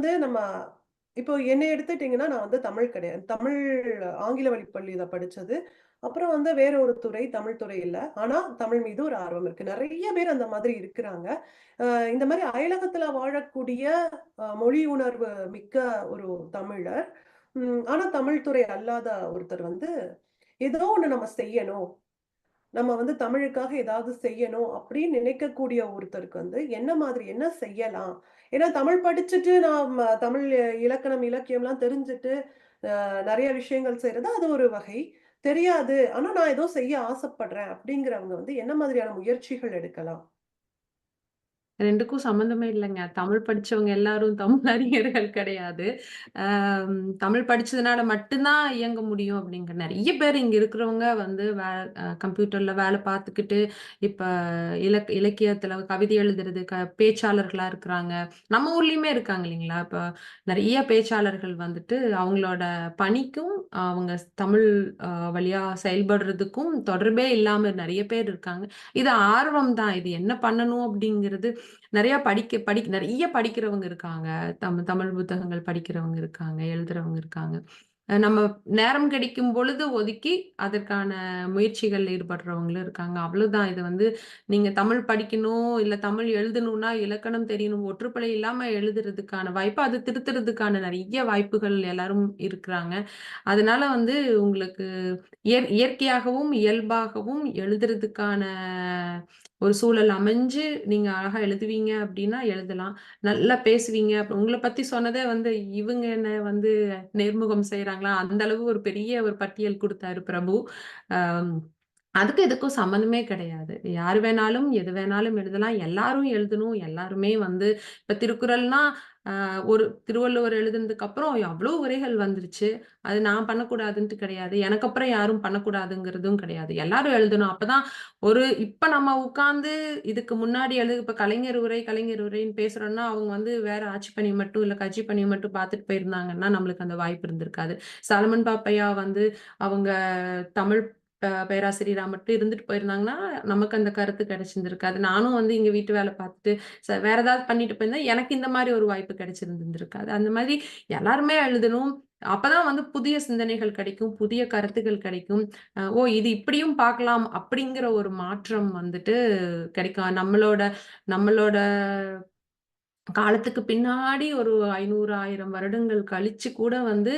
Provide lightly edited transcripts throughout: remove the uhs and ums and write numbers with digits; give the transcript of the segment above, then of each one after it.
வந்து நம்ம இப்போ என்னை எடுத்துட்டீங்கன்னா, நான் வந்து தமிழ் கிடையாது. ஆங்கில வழி பள்ளியில படிச்சது. அப்புறம் வந்து வேற ஒரு துறை, தமிழ் துறை இல்ல. ஆனா, தமிழ் மீது ஒரு ஆர்வம் இருக்கு. நெறைய பேர் அந்த மாதிரி இருக்கிறாங்க. அ இந்த மாரி அயலகத்துல வாழக்கூடிய மொழி உணர்வு மிக்க ஒரு தமிழர். ஆனா தமிழ் துறை அல்லாத ஒருத்தர் வந்து, ஏதோ ஒண்ணு நம்ம செய்யணும். நம்ம வந்து தமிழுக்காக ஏதாவது செய்யணும் அப்படின்னு நினைக்கக்கூடிய ஒருத்தருக்கு வந்து என்ன செய்யலாம்? ஏன்னா தமிழ் படிச்சுட்டு நாம தமிழ் இலக்கணம், இலக்கியம்லாம் தெரிஞ்சுட்டு நெறைய விஷயங்கள் செய்றது அது ஒரு வகை. தெரியாது. ஆனா நான் ஏதோ செய்ய ஆசைப்படுறேன் அப்படிங்கிறவங்க வந்து என்ன மாதிரியான முயற்சிகள் எடுக்கலாம்? 2க்கும் சம்மந்தமே இல்லங்க. தமிழ் படிச்சவங்க எல்லாரும் தமிழ் அறிஞர்கள் கிடையாது. தமிழ் படிச்சதுனால மட்டும் தான் இயங்க முடியும் அப்படிங்கிற நெறைய பேர் இங்க இருக்கிறவங்க வந்து கம்ப்யூட்டர்ல வேலை பார்த்துக்கிட்டு, இப்ப இலக்கியத்துல கவிதை எழுதுறது, பேச்சாளர்களா இருக்கிறாங்க. நம்ம ஊர்லயுமே இருக்காங்க இல்லைங்களா? இப்ப நெறைய பேச்சாளர்கள் வந்துட்டு அவங்களோட பணிக்கும், அவங்க தமிழ் வழியா செயல்படுறதுக்கும் தொடர்பே இல்லாம நெறைய பேர் இருக்காங்க. இது ஆர்வம் தான். இது என்ன பண்ணணும் அப்படிங்கிறது நெறைய நெறைய படிக்கிறவங்க இருக்காங்க. தமிழ் புத்தகங்கள் படிக்கிறவங்க இருக்காங்க, எழுதுறவங்க இருக்காங்க. நம்ம நேரம் கிடைக்கும் பொழுது ஒதுக்கி, அதற்கான முயற்சிகள்ல ஈடுபடுறவங்களும் இருக்காங்க. அவ்வளவுதான். இது வந்து நீங்க தமிழ் படிக்கணும், இல்ல தமிழ் எழுதணும்னா இலக்கணம் தெரியணும், ஒற்றுப்பிழை இல்லாம எழுதுறதுக்கான வாய்ப்பு, அது திருத்துறதுக்கான நெறைய வாய்ப்புகள் எல்லாரும் இருக்கிறாங்க. அதனால வந்து உங்களுக்கு இயற்கையாகவும், இயல்பாகவும் எழுதுறதுக்கான ஒரு சூழல் அமைஞ்சு, நீங்க அழகா எழுதுவீங்க அப்டின்னா எழுதலாம். நல்லா பேசுவீங்க. உங்கள பத்தி சொன்னதே வந்து, இவங்க என்ன வந்து நேர்முகம் செய்றாங்களா? அந்த அளவு ஒரு பெரிய ஒரு பட்டியல் குடுத்தாரு பிரபு. அம் அதுக்கும் இதுக்கும் சம்மந்தமே கிடையாது. யாரு வேணாலும், எது வேணாலும் எழுதலாம். எல்லாரும் எழுதணும். எல்லாருமே வந்து இப்ப திருக்குறள்னா, ஒரு திருவள்ளுவர் எழுதுனதுக்கு அப்புறம் எவ்ளோ உரைகள் வந்துருச்சு. அது நான் பண்ணக்கூடாதுன்ட்டு கிடையாது. எனக்கு அப்புறம் யாரும் பண்ணக்கூடாதுங்கிறதும் கிடையாது. எல்லாரும் எழுதணும். அப்பதான் இப்ப நம்ம உட்கார்ந்து இதுக்கு முன்னாடி இப்ப கலைஞர் உரைன்னு பேசுறோம்னா, அவங்க வந்து வேற ஆட்சி பணி மட்டும், இல்ல கட்சி பணி மட்டும் பார்த்துட்டு போயிருந்தாங்கன்னா, நம்மளுக்கு அந்த வாய்ப்பு இருந்திருக்காது. சாலமன் பாப்பையா வந்து அவங்க தமிழ் பேராசிரியரா மட்டும் இருந்துட்டு போயிருந்தாங்கன்னா, நமக்கு அந்த கருத்து கிடைச்சிருந்திருக்காது. நானும் வந்து இங்க வீட்டு வேலை பார்த்துட்டு, வேற ஏதாவது பண்ணிட்டு போயிருந்தா, எனக்கு இந்த மாரி ஒரு வாய்ப்பு கிடைச்சிருந்திருக்காது. அந்த மாதிரி எல்லாருமே எழுதணும். அப்பதான் வந்து புதிய சிந்தனைகள் கிடைக்கும். புதிய கருத்துக்கள் கிடைக்கும். ஓ! இது இப்படியும் பார்க்கலாம் அப்படிங்கிற ஒரு மாற்றம் வந்துட்டு கிடைக்கும். நம்மளோட நம்மளோட காலத்துக்கு பின்னாடி ஒரு 500, 1000 வருடங்கள் கழிச்சு கூட வந்து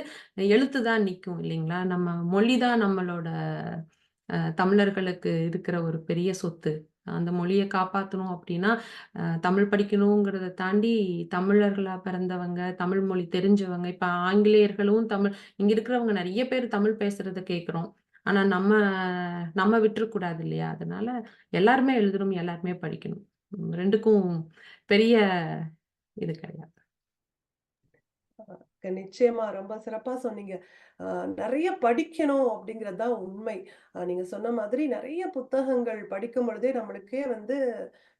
எழுத்து தான் நிக்கும் இல்லைங்களா? நம்ம மொழி தான் நம்மளோட தமிழர்களுக்கு இருக்கிற ஒரு பெரிய சொத்து. அந்த மொழிய காப்பாத்தணும் அப்படின்னா, தமிழ் படிக்கணுங்கிறத தாண்டி தமிழர்களா பிறந்தவங்க, தமிழ் மொழி தெரிஞ்சவங்க, இப்ப ஆங்கிலேயர்களும் இங்க இருக்கிறவங்க நெறைய பேர் தமிழ் பேசுறத கேட்கிறோம். ஆனா நம்ம நம்ம விட்டுறக்கூடாது இல்லையா? அதனால எல்லாருமே எழுதணும், எல்லாருமே படிக்கணும். 2க்கும் பெரிய இது கிடையாது. நிச்சயமா ரொம்ப சிறப்பா சொன்னீங்க. அ நெறைய படிக்கணும் அப்படிங்கிறது தான் உண்மை. நீங்க சொன்ன மாதிரி நெறைய புத்தகங்கள் படிக்கும் பொழுதே நம்மளுக்கே வந்து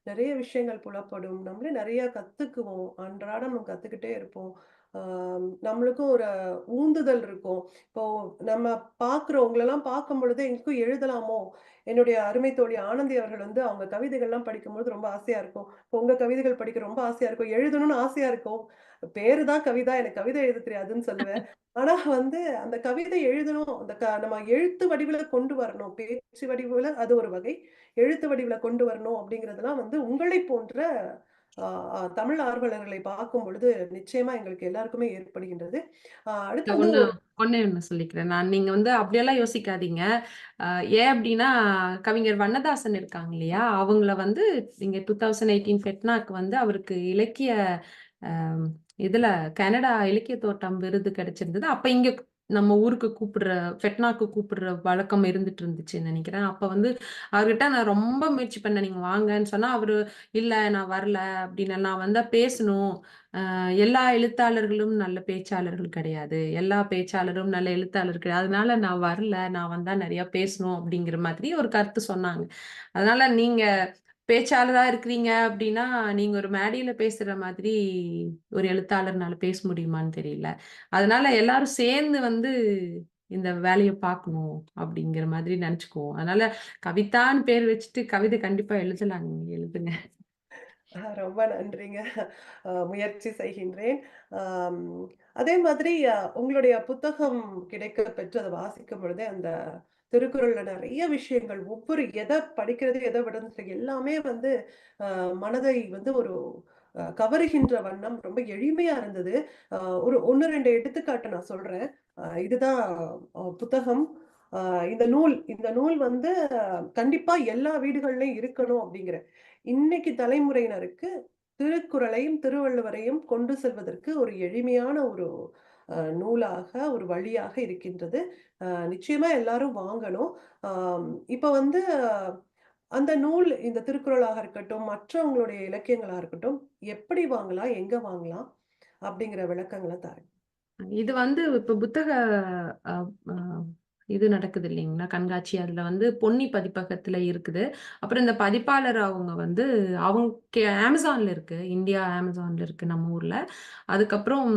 நெறைய விஷயங்கள் புலப்படும். நம்மளே நெறைய கத்துக்குவோம். அன்றாடம் நம்ம கத்துக்கிட்டே இருப்போம். ஆ நம்மளுக்கும் ஒரு ஊந்துதல் இருக்கும். இப்போ நம்ம பார்க்குறோம் உங்களலாம் பார்க்கும்பொழுது எங்களுக்கும் எழுதலாமோ? என்னுடைய அருமை தோழி ஆனந்தி அவர்கள் வந்து அவங்க கவிதைகள்லாம் படிக்கும்போது ரொம்ப ஆசையா இருக்கும். இப்போ உங்க கவிதைகள் படிக்க ரொம்ப ஆசையா இருக்கும். எழுதணும்னு ஆசையா இருக்கும். பேரு தான் கவிதா. எனக்கு கவிதை எழுத தெரியாதுன்னு சொல்லுவேன். ஆனா வந்து அந்த கவிதை எழுதணும். நம்ம எழுத்து வடிவில கொண்டு வரணும். பேச்சு வடிவுல அது ஒரு வகை. எழுத்து வடிவில கொண்டு வரணும் அப்படிங்கிறதெல்லாம் வந்து உங்களைப் போன்ற அ அ தமிழ் ஆர்வலர்களை பார்க்கும் பொழுது நிச்சயமா எங்களுக்கு எல்லாருக்குமே ஏற்படுகின்றது. அடுத்து வந்து ஒண்ணு ஒண்ணே ஒண்ணு சொல்லிக்கிறேன். நீங்க வந்து அப்படியெல்லாம் யோசிக்காதீங்க. அ ஏன் அப்படின்னா, கவிஞர் வண்ணதாசன் இருக்காங்க இல்லையா? அவங்கள வந்து நீங்க 2018 ஃபெட்னாக்கு வந்து அவருக்கு இலக்கிய அ இதுல கனடா இலக்கிய தோட்டம் விருது கிடைச்சிருந்தது. அப்ப இங்க நம்ம ஊருக்கு ஃபெட்னாக்கு கூப்பிடுற வழக்கம் இருந்துட்டு இருந்துச்சுன்னு நெனைக்கிறேன். அப்ப வந்து அவர்கிட்ட நான் ரொம்ப முயற்சி பண்ணேன். நீங்க வாங்கன்னு சொன்னா, அவரு "இல்ல நான் வரல" அப்படின்னு. "நான் வந்தா பேசணும். எல்லா எழுத்தாளர்களும் நல்ல பேச்சாளர்கள் கிடையாது. எல்லா பேச்சாளரும் நல்ல எழுத்தாளர் கிடையாது. அதனால நான் வரல. நான் வந்தா நெறைய பேசணும் அப்படிங்கிற மாதிரி ஒரு கருத்து சொன்னாங்க. அதனால நீங்க பேச்சாளரா இருக்கிறீங்க அப்படின்னா, நீங்க ஒரு மேடையில பேசுற மாதிரி ஒரு எழுத்தாளர்னால பேச முடியுமான்னு தெரியல. அதனால எல்லாரும் சேர்ந்து வந்து இந்த வேலைய பார்க்கணும் அப்படிங்கிற மாதிரி நெனச்சுக்குவோம். அதனால கவிதான்னு பேர் வச்சுட்டு கவிதை கண்டிப்பா எழுதலாம். நீங்க எழுதுங்க. ரொம்ப நன்றிங்க. முயற்சி செய்கின்றேன். ஆம், அதே மாதிரி உங்களுடைய புத்தகம் கிடைக்கப் பெற்று அத வாசிக்கும் பொழுதே, அந்த திருக்குறள்ல நெறைய விஷயங்கள் ஒவ்வொரு எத படிக்கிறது, எத விடுறது எல்லாமே வந்து மனதை வந்து ஒரு கவருகின்ற வண்ணம் ரொம்ப எளிமையா இருந்தது. அ ஒரு 1, 2 எடுத்துக்காட்டு நான் சொல்றேன். இதுதான் புத்தகம். அ இந்த நூல் வந்து கண்டிப்பா எல்லா வீடுகள்லயும் இருக்கணும் அப்படிங்கிறேன். இன்னைக்கு தலைமுறையினருக்கு திருக்குறளையும், திருவள்ளுவரையும் கொண்டு செல்வதற்கு ஒரு எளிமையான ஒரு நூலாக, ஒரு வழியாக இருக்கின்றது. நிச்சயமா எல்லாரும் வாங்கணும். இப்ப வந்து அந்த நூல் இந்த திருக்குறளாக இருக்கட்டும், மற்ற உங்களுடைய இலக்கியங்களா இருக்கட்டும், எப்படி வாங்கலாம்? எங்க வாங்கலாம்? அப்படிங்கிற விளக்கங்கள தாருங்க. இது வந்து இப்ப புத்தக அ அ இது நடக்குது இல்லைங்களா? கண்காட்சி. அதுல வந்து பொன்னி பதிப்பகத்துல இருக்குது. அப்புறம் இந்த பதிப்பாளர் அவங்க வந்து அவங்க Amazonல இருக்கு. இந்தியா Amazonல இருக்கு நம்ம ஊர்ல. அதுக்கப்புறம்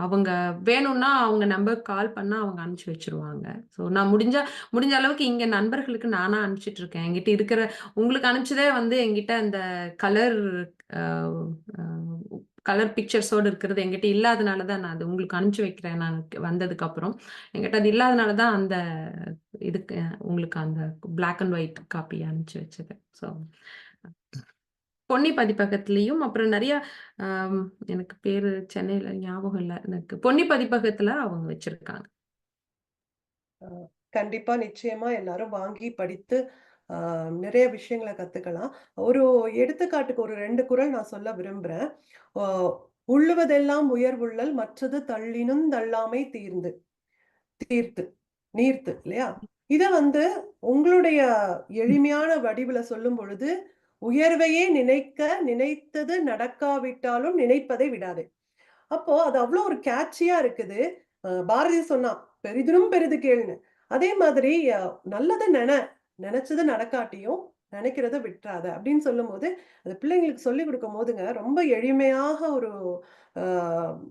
அவங்க வேணும்னா அவங்க நம்பருக்கு கால் பண்ணா அவங்க அனுப்பிச்சு வச்சுருவாங்க. ஸோ நான் முடிஞ்ச அளவுக்கு இங்க நண்பர்களுக்கு நானா அனுப்பிச்சுட்டு இருக்கேன். என்கிட்ட இருக்கிற உங்களுக்கு அனுப்பிச்சதே வந்து என்கிட்ட அந்த கலர் அ அ கலர் பிக்சர்ஸோட இருக்கிறது என்கிட்ட இல்லாதனால தான் நான் அது உங்களுக்கு அனுப்பிச்சு வைக்கிறேன் நான் வந்ததுக்கப்புறம். என்கிட்ட அது இல்லாதனால தான் அந்த இதுக்கு உங்களுக்கு அந்த பிளாக் அண்ட் ஒயிட் காப்பி அனுப்பிச்சு வச்சது. ஸோ பொன்னி பதிப்பகத்திலயும் அப்புறம் நெறைய அம் எனக்கு பேரு சென்னையில ஞாபகம் இல்ல. எனக்கு பொன்னி பதிப்பகத்துல அவங்க வச்சிருக்காங்க. அ கண்டிப்பா, நிச்சயமா எல்லாரும் வாங்கி படித்து, அ நிறைய விஷயங்கள கத்துக்கலாம். ஒரு எடுத்துக்காட்டுக்கு ஒரு 2 குறள் நான் சொல்ல விரும்புறேன். அ "உள்ளுவதெல்லாம் உயர்வுள்ளல் மற்றது தள்ளினும் தள்ளாமை தீர்ந்து." தீர்த்து, நீர்த்து இல்லையா? இத வந்து உங்களுடைய எளிமையான வடிவில சொல்லும் பொழுது, "உயர்வையே நினைக்க நினைத்தது நடக்காவிட்டாலும் நினைப்பதை விடாதே." அப்போ அது அவ்ளோ ஒரு கேட்சியா இருக்குது. பாரதி சொன்னான், "பெரிதினும் பெரிது கேள்ன்னு." அதே மாதிரி நல்லத நெனச்சது நடக்காட்டியும், நெனைக்கிறத விட்றாத அப்படின்னு சொல்லும்போது, அது பிள்ளைங்களுக்கு சொல்லிக் குடுக்கும்போதுங்க, ரொம்ப எளிமையாக ஒரு அ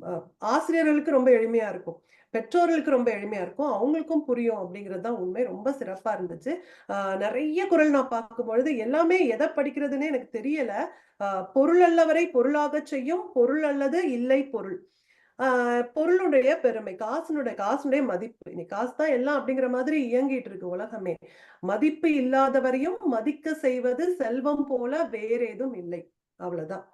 அ ஆசிரியர்களுக்கு ரொம்ப எளிமையா இருக்கும். பெற்றோர்களுக்கு ரொம்ப எளிமையா இருக்கும். அவங்களுக்கும் புரியும் அப்படிங்கிறது தான் உண்மை. ரொம்ப சிறப்பா இருந்துச்சு. அ நெறைய குறள் நான் பார்க்கும்பொழுது, எல்லாமே எத படிக்கிறதுன்னே எனக்கு தெரியல. அ "பொருள் அல்லவரை பொருளாகச் செய்யும் பொருள் அல்லது இல்லை பொருள்." ஆ பொருளுடைய பெருமை. காசுனுடைய மதிப்பு. இன்னைக்கு காசு தான் எல்லாம் அப்படிங்கிற மாதிரி இயங்கிட்டு இருக்கு உலகமே. மதிப்பு இல்லாதவரையும் மதிக்க செய்வது செல்வம் போல வேறேதும் இல்லை. அவ்வளதான்.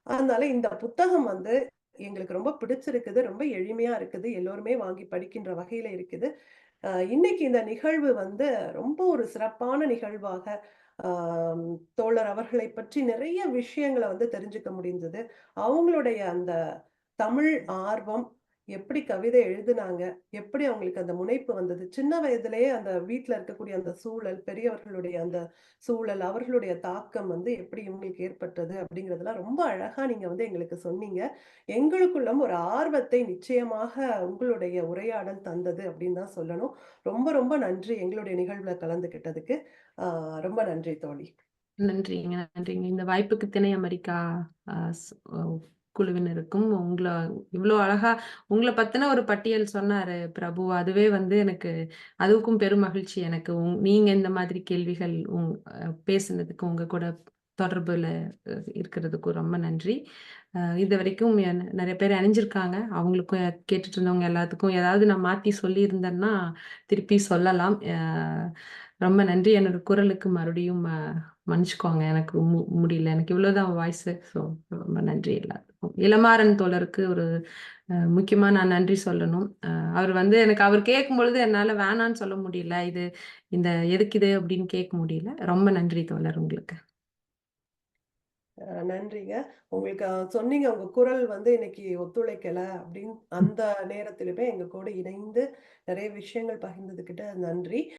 அதனால இந்த புத்தகம் வந்து எங்களுக்கு ரொம்ப பிடிச்சிருக்குது. ரொம்ப எளிமையா இருக்குது. எல்லோருமே வாங்கி படிக்கின்ற வகையில இருக்குது. இன்னைக்கு இந்த நிகழ்வு வந்து ரொம்ப ஒரு சிறப்பான நிகழ்வாக, ஆம் தோழர் அவர்களைப் பற்றி நிறைய விஷயங்கள வந்து தெரிஞ்சுக்க முடிந்தது. அவங்களுடைய அந்த தமிழ் ஆர்வம், எப்படி கவிதை எழுதுனாங்க, எப்படி அவங்களுக்கு அந்த முனைப்பு வந்தது, சின்ன வயதிலேயே அந்த வீட்ல இருக்கக்கூடிய அந்த சூழல், பெரியவர்களுடைய அந்த சூழல், அவர்களுடைய தாக்கம் வந்து எப்படி இவங்களுக்கு ஏற்பட்டது அப்படிங்கிறதெல்லாம் ரொம்ப அழகா நீங்க வந்து எங்களுக்கு சொன்னீங்க. எங்களுக்குள்ளும் ஒரு ஆர்வத்தை நிச்சயமாக உங்களுடைய உரையாடல் தந்தது அப்படின்னு தான் சொல்லணும். ரொம்ப ரொம்ப நன்றி எங்களுடைய நிகழ்வுல கலந்துக்கிட்டதுக்கு. ஆ ரொம்ப நன்றி தோழி. நன்றிங்க, நன்றிங்க. இந்த வாய்ப்புக்கு திணை அமெரிக்கா அ ஸ் அ குழுவினருக்கும் இவ்ளோ அழகா உங்கள பத்தின ஒரு பட்டியல் சொன்னாரு பிரபு. அதுவே வந்து எனக்கு அதுவுக்கும் பெரும் மகிழ்ச்சி எனக்கு. நீங்க இந்த மாதிரி கேள்விகள் பேசுனதுக்கு, உங்க கூட தொடர்புல இருக்கிறதுக்கும் ரொம்ப நன்றி. இதுவரைக்கும் நெறைய பேர் இணைஞ்சிருக்காங்க. அவங்களுக்கும் கேட்டுட்டு இருந்தவங்க எல்லாத்துக்கும் ஏதாவது நான் மாத்தி சொல்லியிருந்தேன்னா, திருப்பி சொல்லலாம். ரொம்ப நன்றி. என்னோட குரலுக்கு மறுபடியும் மன்னிச்சுக்கோங்க. எனக்கு முடியல. எனக்கு இவ்வளோதான் வாய்ஸு. ஸோ ரொம்ப நன்றி எல்லாத்துக்கும். இளமாறன் தோழருக்கு ஒரு முக்கியமா நான் நன்றி சொல்லணும். அவர் வந்து அவர் கேட்கும்பொழுது என்னால வேணான்னு சொல்ல முடியல. எதுக்கு இது அப்படின்னு கேட்க முடியல. ரொம்ப நன்றி தோழர் உங்களுக்கு. நன்றிங்க. உங்களுக்கு சொன்னீங்க உங்க குரல் வந்து இன்னைக்கு ஒத்துழைக்கல அப்படின்னு அந்த நேரத்திலுமே எங்க கூட இணைந்து நிறைய விஷயங்கள் பகிர்ந்ததுக்கிட்ட நன்றி.